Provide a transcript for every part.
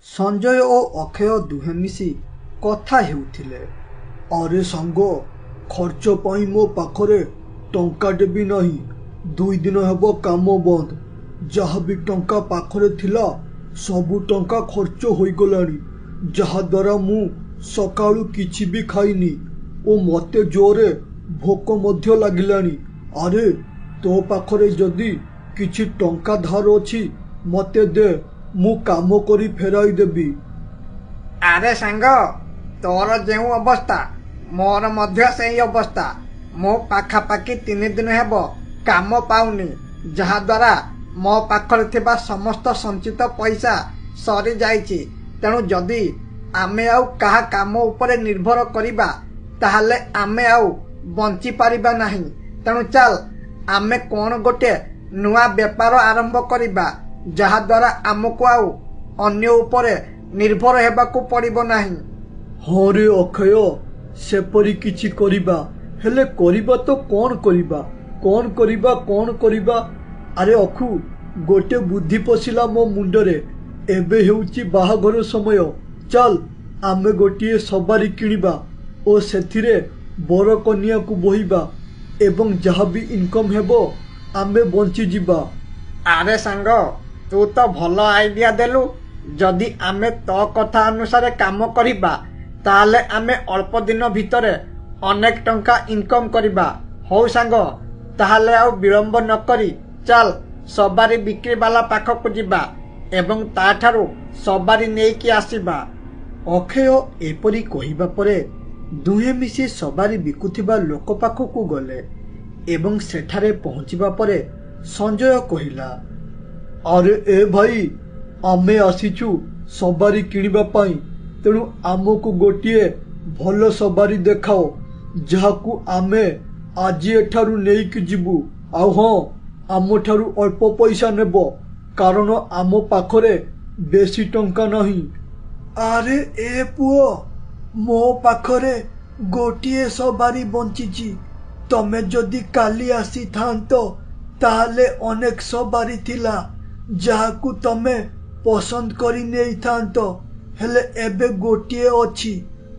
संजय और अक्षय दुहे मिसी कथा हेउथिले। अरे सांग, खर्च पाई मो पाखरे टंकाटे भी नहीं। 2 दिन हेब काम बंद। जहा भी टंका पाखरे थिला सबु टंका खर्च होई गलानी, जहा द्वारा मु सकाळु किछि भी खाइनी ओ मते जोरे भोक मध्य लागिलानी। अरे तो पाखरे जदि किछि टंका धार अछि मते दे, मु काम करी फेराई देबी। अरे सांग, तोर जेउ अवस्था मोर मध्य सेही अवस्था। मो पाखापाखि 3 दिन हेब काम पाउनी, जहा द्वारा मो पाखरे थिबा समस्त संचित पैसा सरी जाइछि। तेणु जदि आमे आउ कहा काम उपरे निर्भर करिबा ताहले आमे आउ बंची पारिबा नाही। तेणु चल आमे कोन गोटे नुआ व्यापार आरंभ करिबा, जहा द्वारा आमको आउ अन्य उपरे निर्भर हेबाकू पड़िबो नाही। हाँ रे अक्षय, सेपरी किछि करिबा, हेले करिबा तो कौन करिबा। अरे अखु, गोटे बुद्धि पशिला मो मुंडरे। एबे हेउची बाहाघर समय। चल आमे गोटिए सवारी किनिबा ओ सेथिरे बर कन्या को बोहिबा एवं जहा भी इनकम हेबो आमे बंची जिबा। अरे सांग, तू तो भल आइडिया देलु। जदि आमे तो कथा अनुसार काम करिबा ताले आमे अल्प दिन भितरे अनेक टंका इनकम करिबा। हो सांग, ताहले आउ विलंब न करी चल सवारी बिक्री वाला पाखक जिबा एवं ताठारु सवारी नेकी आसीबा। अक्षय एपरी कहिबा परे दुहे मिसी सवारी बिकुथिबा लोक पाखकू गले एवं सेठारे पहुंचिबा परे संजय कहिला, अरे ए भाई, आमे आसीचु सवारी किनिबा पाई। तेणु आमको गोटिए भल सवारी देखाओ, जहाकू आमे आज एठारु नेइक जिबु। आउ हाँ, आम ठारु अल्प पैसा नेब, कारण आम पाखरे बेसी टंका नहीं। अरे ए पुओ, मो पाखरे गोटिए सवारी बंचिची। तमे जदि काली आसी थांतो ताहले अनेक सवारी थिला, जहाकू तमे पसंद करी नेई थांतो। हेले एबे गोटिए अछि।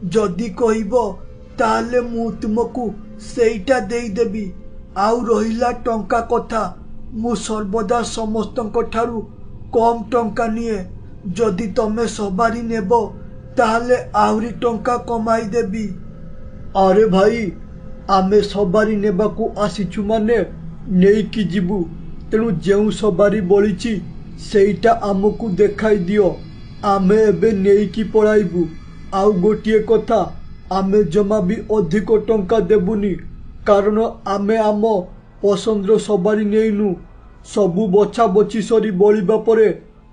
जदि कहिबो ताहले मु तुमको सेईटा देई देबी। आउ रहिला टंका कथा, मु सर्वदा समस्तक ठारू कम टंका निए। जदि तमे सवारी नेबो ताहले आहुरी टंका कमाई देबी। अरे भाई, आमे सवारी नेबाकू आसीचु माने नेईकी जिबु। तेणु जेउ सवारी बलिची सेईटा आमको देखाई दियो, आमे एबे नेईकी पळाइबु। आउ गोटिए कथा, आमे जमा भी अधिक टंका देबुनी, कारण आमे आम पसंदर सवारी नेइनु। सबु बछा बची सरी बलिबा परे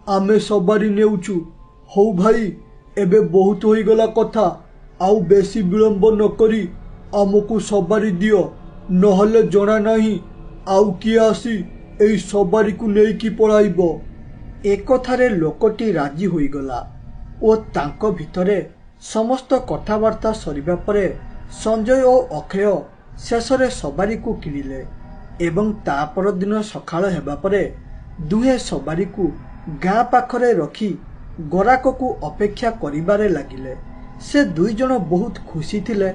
आमे सवारी नेउचु। हो भाई, एबे बहुत होई गला कथा। आउ बेसी विलंब न करी आमको सवारी दियो, नहले जणा नहीं आउ किए आसी एई सवारी को नेइकी पळाइबो। एकथारे लोकटी राजी होई गला ओ तांको भितरे समस्त कथावार्ता सरिबा परे संजय और अक्षय शेषरे सवारी को किनिले एवं ता पर दिन सकाळ हेबा परे दुहे सवारी को गाँ पाखरे रखी गराक को अपेक्षा करिबारे लागिले। से 2 जण बहुत खुशी थिले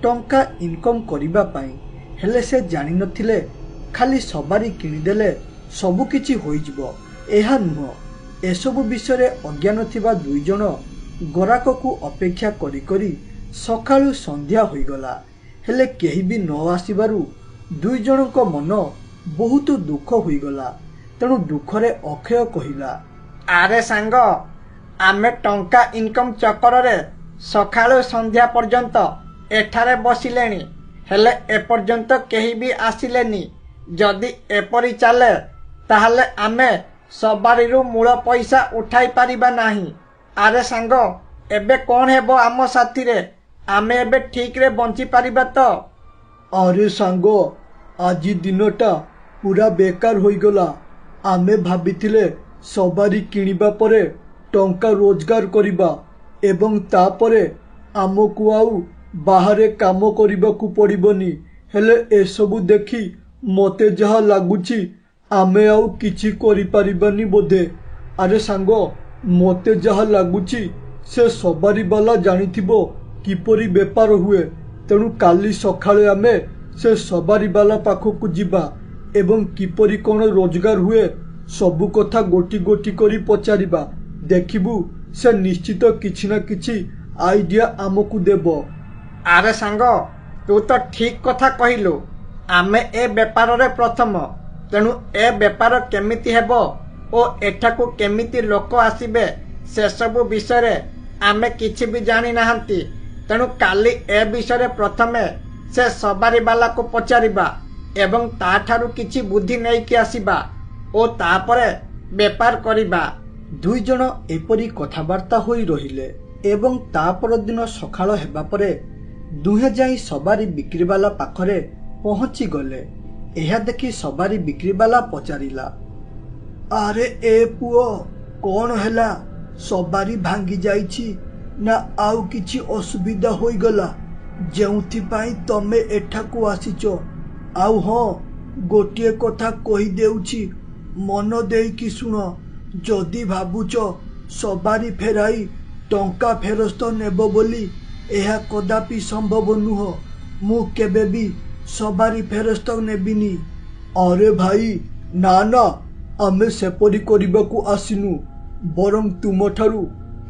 टंका इनकम करिबा पाई, हेले से जानि नथिले खाली सवारी किनिदेले सबु किछि होई जिवो। एहा नुह। एसबु विषय अज्ञान थिबा 2 जण गराक को अपेक्षा करी करी सकाळु संध्या होई गला, हेले केही भी न आसीबारु 2 जनक मन बहुत दुख होई गला। तेणु दुखरे अक्षय कहिला, अरे सांग, आमे टंका इनकम चक्कर रे सकाळु संध्या पर्यंत एठारे बसिलेनी, हेले एपर्यंत केही भी आसिलेनी। जदि एपरी चले ताहले आमे सवारीरु मूल पैसा उठाई पारिबा नाही। अरे सांग, एबे कौन हेबो आम साथी रे? आमे एबे ठीक रे बंची पारिबा तो? अरे सांग, आज दिनटा पूरा बेकार होई गला। आमे भाबिथिले सवारी किनिबा परे टंका रोजगार करिबा एवं तापरे आमको आउ बाहरे काम करिबाकू पड़िबनी। हेले एसबु देखी मते जहा लागुची आमे आउ किछि करि पारिबानी बोधे। अरे सांग, मते जहा लगुची से सवारी बाला जानिथिबो किपरि बेपार हुए तेणु काली सखाळे आमे से सवारी बाला पाखकु जिबा एवं किपरि कोन रोजगार हुए सबु कथा गोटी गोटी करी पचारिबा देखिबु से निश्चित किछि ना किछि आइडिया आमकु देबो। अरे सांग तू तो ठीक कथा कहिलु आमे ए बेपार रे प्रथम तेणु ए बेपार केमिति हेबो ओ एठाकु केमिति लोक आसीबे से सब विषय आमे किछि भी जानि नाहंती तेणु काली ए विषय प्रथमे से सवारी बाला को पचारिबा एवं ताठारु किछि बुद्धि नै कि आसीबा ओ तापरे बेपार करिबा। दुई जण एपरी कथाबार्ता होई रहिले एवं तापर दिन सखाळ हेबा परे दुहे जाई सवारी बिक्रीवाला पाखरे पहुंची गले। एहा देखि सवारी बिक्रीवाला पचारिला, अरे ए पुओ कौन हैला सवारी भांगी जाइछि ना आउ किछि असुविधा होई गला जेउथि पाई तमे एठाकु आसीचो? आउ हाँ गोटिए कथा कहि देउछि मन देइकि सुन, जदि भाबुच सवारी फेराई टंका फेरस्त नेबो बोली एहा कदापि संभव नुह। मु केबे भी सवारी फेरस्त नेबिनी। अरे भाई ना ना आमे सेपरी करिबाकू आसिनु बरं तुमठारु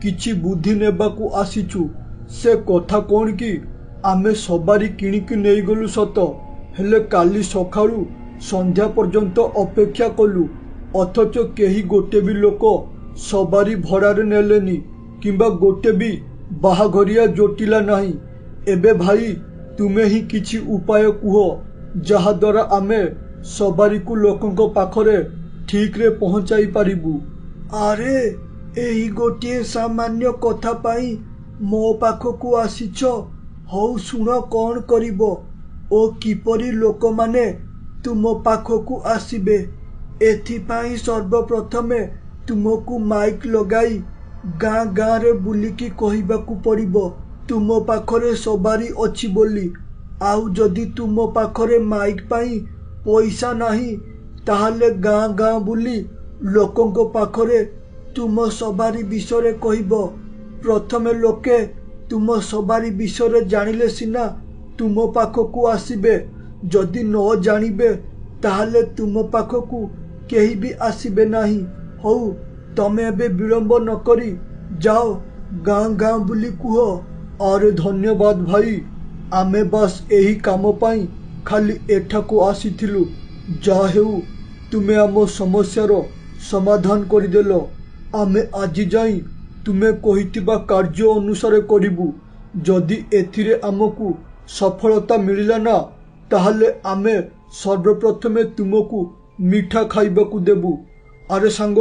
किछि बुद्धि नेबाकू आसिछु। से कथा कोन कि आमे सवारी किणिकी नेई गलु सत हेले काली सखाळु संध्या पर्यंत अपेक्षा कलु अथच केही गोटे भी लोक सवारी भड़ारे नेलेनी किंबा गोटे भी बाहाघरिया जोटिला नहीं। एबे भाई तुमे ही किछि उपाय कुह जहा द्वारा आमे सवारी को लोकंको पाखरे ठीक रे पहुंचाई पारिबु। अरे एही गोटे सामान्य कथा पाई मो पाखकु आसीछ। हौ सुन कौन करिबो ओ किपरि लोक माने तुम पाखकु आसीबे। एथिपाई सर्वप्रथमे तुमको माइक लगाई गाँ गाँ रे बुलिकी कहिबाकू पड़िबो तुम पाखरे सवारी अछि बोली। आउ जदि तुम पाखरे माइक पाई पैसा नहीं ताहले गाँ गाँ बुली लोकंको पाखरे तुम सवारी विषय कहिबो। प्रथमे लोके तुम सवारी विषय जानिले सिना तुम पाखकू आसीबे, जदि न जानिबे ताहले तुम पाखकू केही भी आसीबे नहीं। हौ तमे एबे विलंब न करी जाओ गाँ गाँ बुली कुह। अरे धन्यवाद भाई, आमे बस एही काम पाई खाली एठाकू आसीथिलु। जा हेउ तुमे आम समस्यार समाधान करिदेलो। आमे आजि जाई तुमे कहितिबा कार्य अनुसार करिबु। जदि एथिरे आमकू सफलता मिलिला ना ताहले आमे सर्वप्रथमे तुमको मीठा खाइबाकू देबु। अरे सांग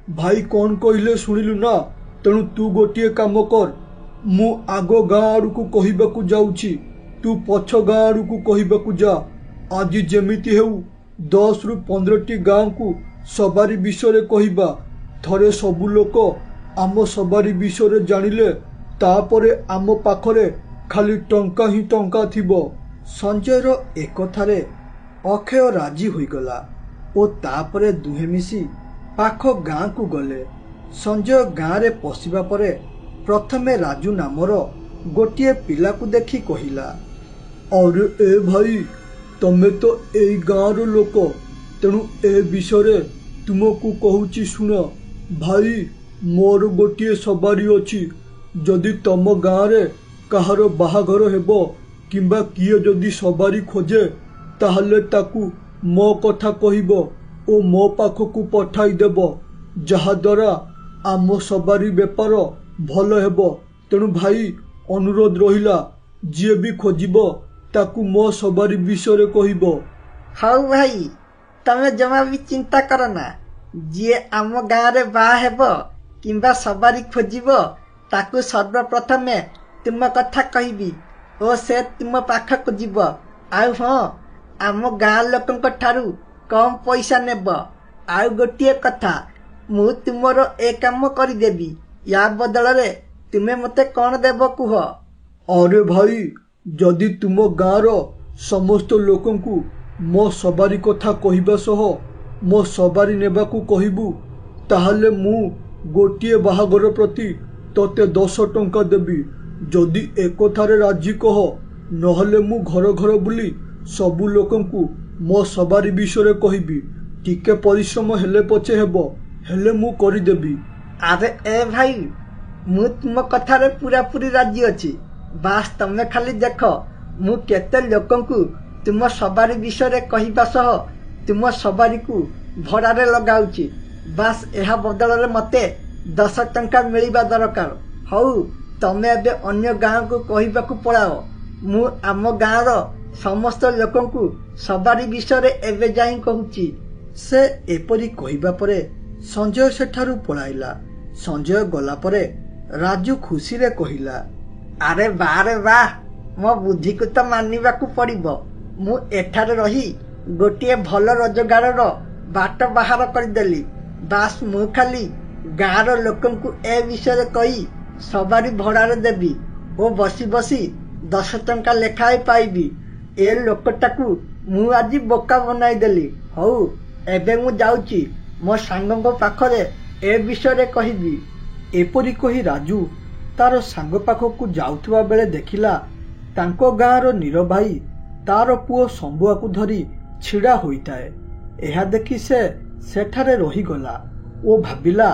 भाई कौन कहिले शुणिलु ना, तेणु तू गोटे काम कर, मु आगो गाँ आड़कू कहिबाकू जाउछि, तू पछ गाँ आड़कू कहिबाकू जा। आज जेमिति हेउ 10 रु 15 गाँ को सवारी विषय कहिबा। थरे सबु लोक आम सवारी विषय जानिले तापरे आम पाखरे खाली टंका ही टंका थिबो। संजयर एकथारे अक्षय राजी होईगला ओ तापरे दुहे मिसी पाख गाँ को गले। संजय गाँ रे पशिबा परे प्रथमे राजू नामर गोटे पिला को देखी कहिला, अरे ए भाई तमे तो एई गाँ रो लोक, तेणु ए विषय तुमको कहूची सुन। भाई मोर गोटे सवारी अछि, जदि तम गाँ रे कहार बाहाघर हेबो किंबा किए जदि सवारी खोजे ताहले ताकू मो कथा कहिबो ओ मो पाखकू पठाई देबो, जहा द्वारा आम सवारी बेपार भल हेबो। तेणु भाई अनुरोध रहिला जे भी खोजिबो ताकू मो सवारी विषय कहिबो। हौ भाई तमे जमा भी चिंता कर ना, जे आम गाँ रे बा हेबो किंबा सवारी खोजिबो ताकू सर्वप्रथमे तुम कथा कहबी ओ से तुम पाखक जीव। आउ हाँ आम गाँ लोकंक ठारू कम पैसा नेब। आउ गोटे कथा मु तुमर ए काम करदेवी, या बदल रे तुमे मते कौन देब कुह। अरे भाई जदि तुम गाँ रो समस्त लोकंकु मो सवारी कथा कहिबा सह मो सवारी नेबाकू कहिबू ताहले मु गोटे बाहागर प्रति तते 10 टंका देवी जदि एकथारे राजी कह नहले मु घर घर बुली सबु लोकंकु मो सवारी विषय कहबी टिके परिश्रम हेले पछे हेबो हेले मु करिदेबी। अरे ए भाई मु तुम कथारे पूरा पूरी राजी अच्छी बास तमे खाली देख मु केते लोकंकु तुम सवारी विषय कहबा सह तुम सवारी को भड़ारे लगाउची बास एहा बदल रे मते 10 टंका मिलिबा दरकार। हौ तमे एबे अन्य गाँव को कहबा को पळाओ मु आम गाँव रो समस्त लोकंकु सवारी विषय एबे जाई कहूची। से एपरी कहबा परे संजय सेठारु पळाइला। संजय गला परे राजू खुशी रे कहिला अरे वाह मो बुद्धि को तो मानिबा को पड़िबो मु एठारे रही गोटे भल रोजगार रो बाट बाहर कर देली बास मु खाली गाँव रो लोकंकु ए विषय कही सवारी भड़ारे देबी ओ बसी बसी 10 टंका लेखाए पाइबी। ए लोकटाकू मु आज बोका बनाई देली। हौ एबे मु जाउची मो सांगो पाखरे ए विषय कहबी। एपरी कही राजू तार सांग पाखकु जाउथुवा बेले देखिला तांको गाँवर नीर भाई तार पुओ शंभुआ को धरी छिड़ा होइताए। एहा देखि से सेठारे रहीगला ओ भाबिला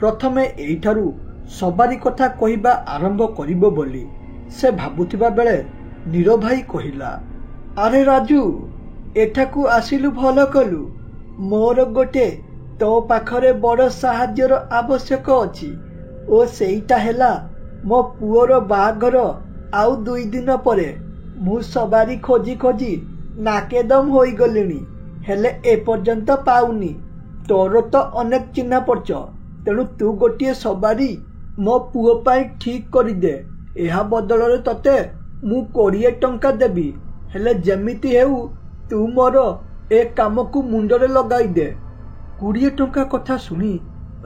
प्रथमे एइठारु सवारी कथा कहिबा आरंभ करिबो बोली। से भाबुथिबा बेले नीर भाई कहिला अरे राजू एठाकु आसिलु भल कलु मोर गोटे तो पाखरे बड़ साहाଯ୍ୟର आवश्यक अछि ओ सेईटा हेला मो पुओर बाघर आउ 2 दिन परे मु सवारी खोजी खोजी नाकेदम होई गलिनी हेले ए पर्यंत पाउनी। तोर तो अनेक चिन्हा पड़च तेणु तू गोटे सवारी मो पुओ पाई ठीक करी दे। एहा बदल रे तते मु 20 टंका देबी हेले जेमिति हेउ तू मोर ए काम को मुंडरे लगाई दे। 20 टंका कथा सुनी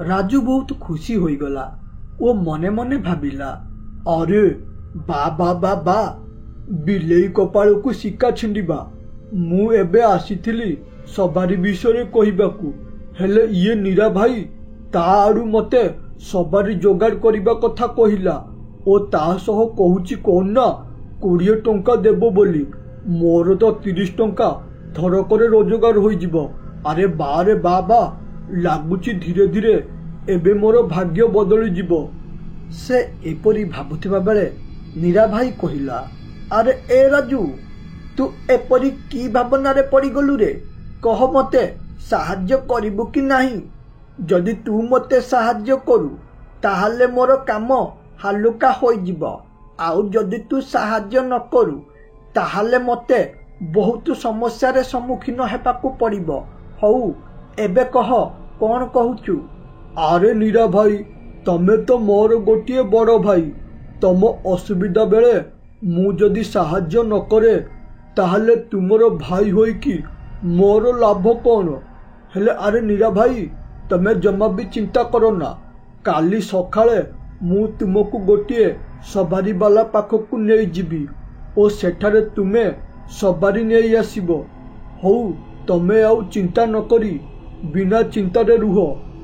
राजू बहुत खुशी होई गला। ओ मने मने भाबिला अरे बा बा बा बा बिलेई कपाल को सिक्का छिंडिबा मु एबे आसीथिली सवारी विषय कहिबाकू हेले ये नीरा भाई ता आडू मते सवारी जोगाड़ करिबा कथा कहिला ओ ता सह कहूची कोन ना 20 टंका देबो बोली मोर तो 30 टंका थरकरे रोजगार होई जिवो। अरे बारे बाबा लागुची धीरे धीरे एबे मोर भाग्य बदली जिवो। से एपरी भाबुथिबा बेले नीरा भाई कहिला अरे ए राजू तू एपरी की भावना रे पड़ी गलु रे कह मते साहाଯ୍य करिबु कि नाही। जदि तू मते साहाଯ୍य करू ताहाले मोर काम हालुका होई जिवो आउ जदि तू साहाଯ୍य न करू ताहाले मते बहुत समस्या रे सम्मुखीन हेबाकू पड़िबो। हौ एबे कह कौन कहूचु। अरे नीरा भाई तमे तो मोर गोटे बड़ भाई तम असुविधा बेले मु जदि साहाଯ୍य न करे ताहले तुमरो भाई होई कि मोर लाभ कौन। हेले अरे नीरा भाई तमे जमा भी चिंता करो ना काली सकाळे मु तुमको गोटे सवारी वाला पाखकू नहीं जीवी ओ सेठारे तुमे सवारी नहीं आसीबो। हौ तमे आउ चिंता न करी बिना चिंतारे रुह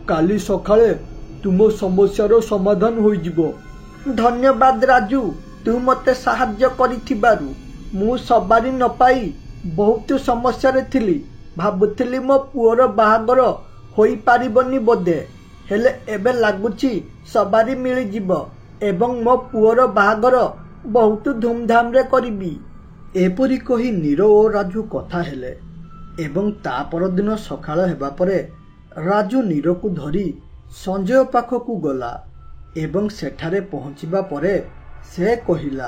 काली सकाळे तुम समस्यार समाधान होई जिवो। धन्यवाद राजू तू मते साहाଯ୍य करिथिबारु मु सवारी न पाई बहुत समस्या रे थिली भाबुथिली मो पुओर बाहागर होई पारिबनी बोधे हेले एबे लागुची सवारी मिली जिवो एवं मो पुओर बाहागर बहुत धूमधाम रे करिबी। एपरी कही नीर ओ राजू कथा हेले एवं ता परदिन सकाळ हेबा परे राजू नीर को धरी संजय पाखकू गला एवं सेठारे पहुँचीबा परे से कहिला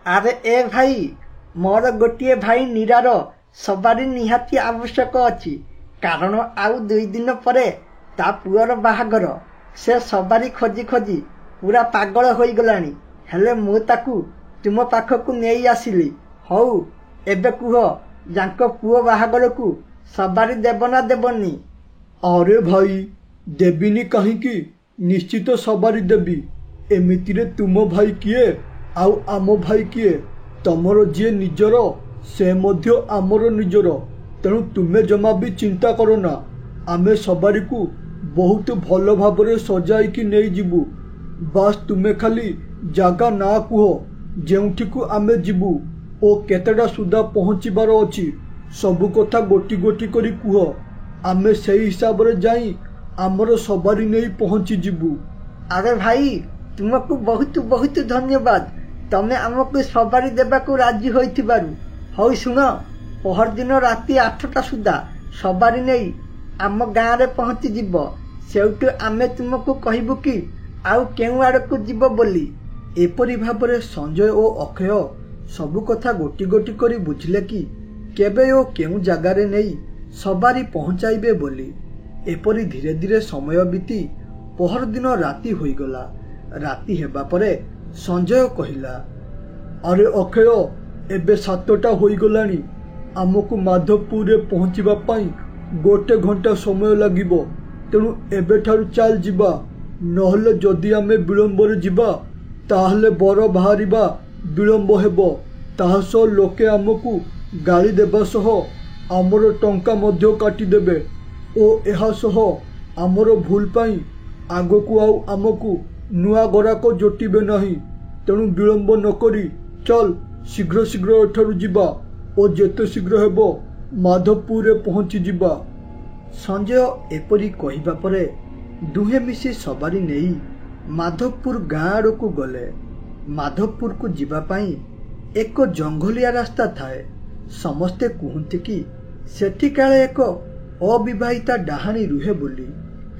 अरे ए भाई मोर गोटे भाई नीरार सवारी निहाती आवश्यक अछि कारण आउ 2 दिन परे ता पुअर बाहागर से सवारी खोजी खोजी पूरा पागल होई गलानी हेले मु ताकू तुम पाखकू नेई आसिली। हौ एबे कुह जांको पुओ बाहागर को सवारी देब ना देबनी। अरे भाई देबिनी कहीं निश्चित सवारी देबी एमितिरे तुम भाई किए आउ आम भाई किए तमर जे निजर से मध्य आमर निजर तेणु तुमे जमा भी चिंता करो ना आमे सवारी को बहुत भल भाव सजाइकी नहीं जीवु। बास तुमे खाली जागा ना कुह जेउठी को आमे जीवु ओ केतेडा सुधा पहुँचबार अछि सबु कथा गोटी गोटी करी कुह आमे सेही हिसाब रे जाई आमर सवारी नहीं पहुँची जीवु। अरे भाई तुमको बहुत बहुत धन्यवाद तमे आमको सवारी देबाकू राजी होइथिबारु। हई सुन पहर दिन राति 8टा सुधा सवारी नहीं आम गाँव रे पहुँची जीव सेउटू आमे तुमको कहबू कि आउ केउ आड़कू जीव बोली। एपरी भाबरे संजय ओ अक्षय सबु कथा गोटी गोटी करी बुझिले कि केबे ओ केउ जागारे नहीं सवारी पहुँचाइबे बोली। एपरी धीरे धीरे समय बीती पहर दिन राति होईगला। राति हेबा परे संजय कहिला, अरे अक्षय एबे 7टा होईगलानी आमको माधवपुर रे पहुँचीबा पाई 1 घंटा समय लागिबो तेणु एबे ठारू चल जिबा नहले जदि आमे विलंब रे जिबा ताहले बर बाहरिबा विलंब हेबो ताहा सह लोके आमको गाली देबा सह आमर टंका मध्य काटी देबे ओ एहा सह आमर भूल पाई आगकू आउ आमको नुआ गराक जोटिबे नहीं तेणु विलंब नकरी चल शीघ्र शीघ्र एठारू जिबा ओ जेते शीघ्र हेबो माधवपुर रे पहुँची जिबा। संजय एपरी कहिबा परे दुहे मिसी सवारी नहीं माधवपुर गाँ आड़कू गले। माधवपुर को जिबा पाई एक जंगलिया रास्ता थाए। समस्ते कहते कि सेठी काले एक अविवाहिता डाहाणी रुहे बोली।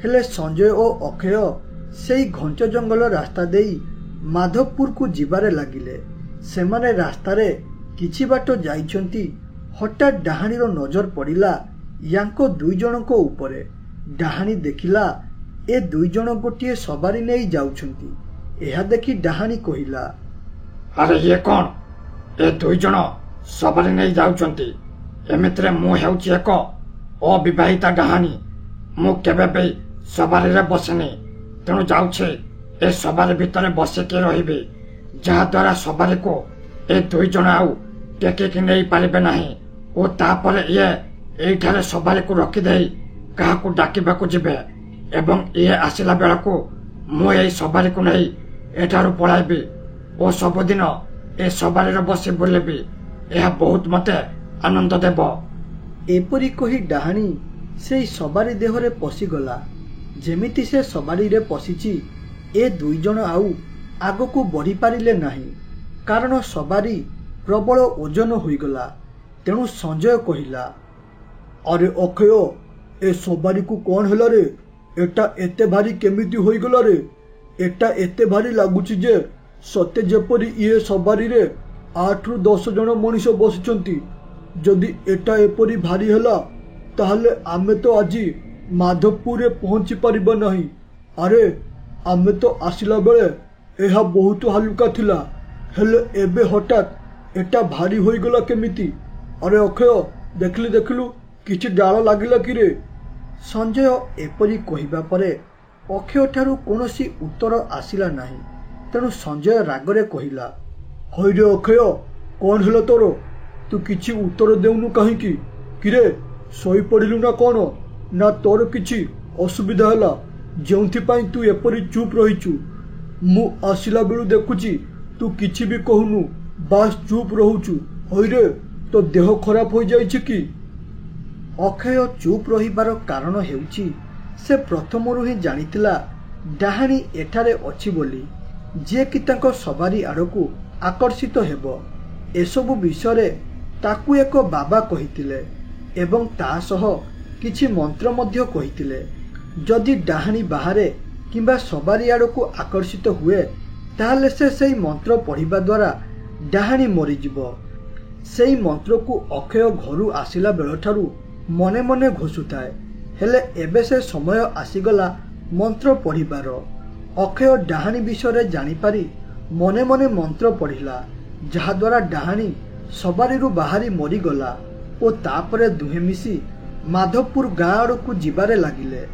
हेले संजय ओ अक्षय सेई घंच जंगल रास्ता देई माधवपुर को जिबारे लागिले। सेमाने रास्तारे किछि बाट जाइछंती हठात डाहाणीर नजर पड़िला यांको 2 जनको उपरे। डाहाणी देखिला ए 2 जन गोटिए सवारी नहीं जाउछंती। एहा देखि डाहाणी कहिला, अरे ये कौन ए 2 जन सवारी नहीं जाउछंती एमित्रे मु हेउछि एक अविवाहिता डाहाणी मु केबे बे सवारी रे बसेनी तेणु जाउछे ए सवारी भितरे बसिके रहिबे जहा द्वारा सवारी को ए 2 जन आउ टेकिकी नहीं पारिबे नाही ओ तापरे ये एठारे सवारी को रखी देई काहाकू डाकिबाकू जिबे एवं ये आसिला बेलकू मु ए सवारी को नहीं एठारू पळाइबी ओ सबुदिन ए सवारी रे बसी बुलेबी यह बहुत मते आनंद देब। एपरी कही डाहाणी से सवारी देहरे पशिगला। जेमिति से सवारी रे पशिची ए 2 जन आउ आगकू बढ़ी पारिले नाही कारण सवारी प्रबल ओजन होईगला। तेणु संजय कहिला, अरे अक्षय ए सवारी को कौन हैला रे एटा एते भारी केमिति होईगला रे एटा एते भारी लागुची जे सत्य जेपरी ये सवारी रे 8 ରୁ 10 जन मनीष बसिचंती जदि एटा एपरी भारी हैला ताहले आमे तो आज माधवपुर रे पहुँची पारिबा नहीं। अरे आमे तो आसिला बेले एहा बहुत हालुका थिला हेले एबे हठात एटा भारी होईगला केमिति। अरे अक्षय देखलु किछि डाल लागिला कि रे। संजय एपरी कहिबा परे अक्षय ठारू कोनोसी उत्तर आसिला नाही। तेणु संजय रागरे कहिला, हई रे अक्षय कौन हैला तोर तू किछि उत्तर देउनु काहीकि किरे सोई पड़िलु ना कौन ना तोर किछि असुविधा हैला जेउथि पाई तू एपरी चुप रहिचु। मु आसिला बेलु देखुची तू किछि भी कहूनु बास चुप रहुचु। हई रे तो देह खराब हो जाइछि कि। अक्षय चुप रहिबार कारण हेउची से प्रथमरु ही जानितिला डाहाणी एठारे अछि बोली जे कि तांको सवारी आड़कू आकर्षित हेबो। एसबु विषय ताकू एक बाबा कहितिले एवं ता सह किछि मंत्र मध्य कहितिले। जदि डाहाणी बाहरे किंबा सवारी आड़कू आकर्षित हुए ताहले से सेई मंत्र पढ़िबा द्वारा डाहाणी मरीजिबो। सेई मंत्र को अक्षय घरू आसिला बेलठारू मने मने घोषुताए हेले एबे से समय आसीगला मंत्र पढ़िबार। अक्षय डाहाणी विषय जानिपारी मने मने मंत्र पढ़िला जहाद्वारा डाहाणी सवारी बाहरी मरीगला ओ तापरे दुहे मिसी माधवपुर गाँ आड़कू जिबारे लागिले।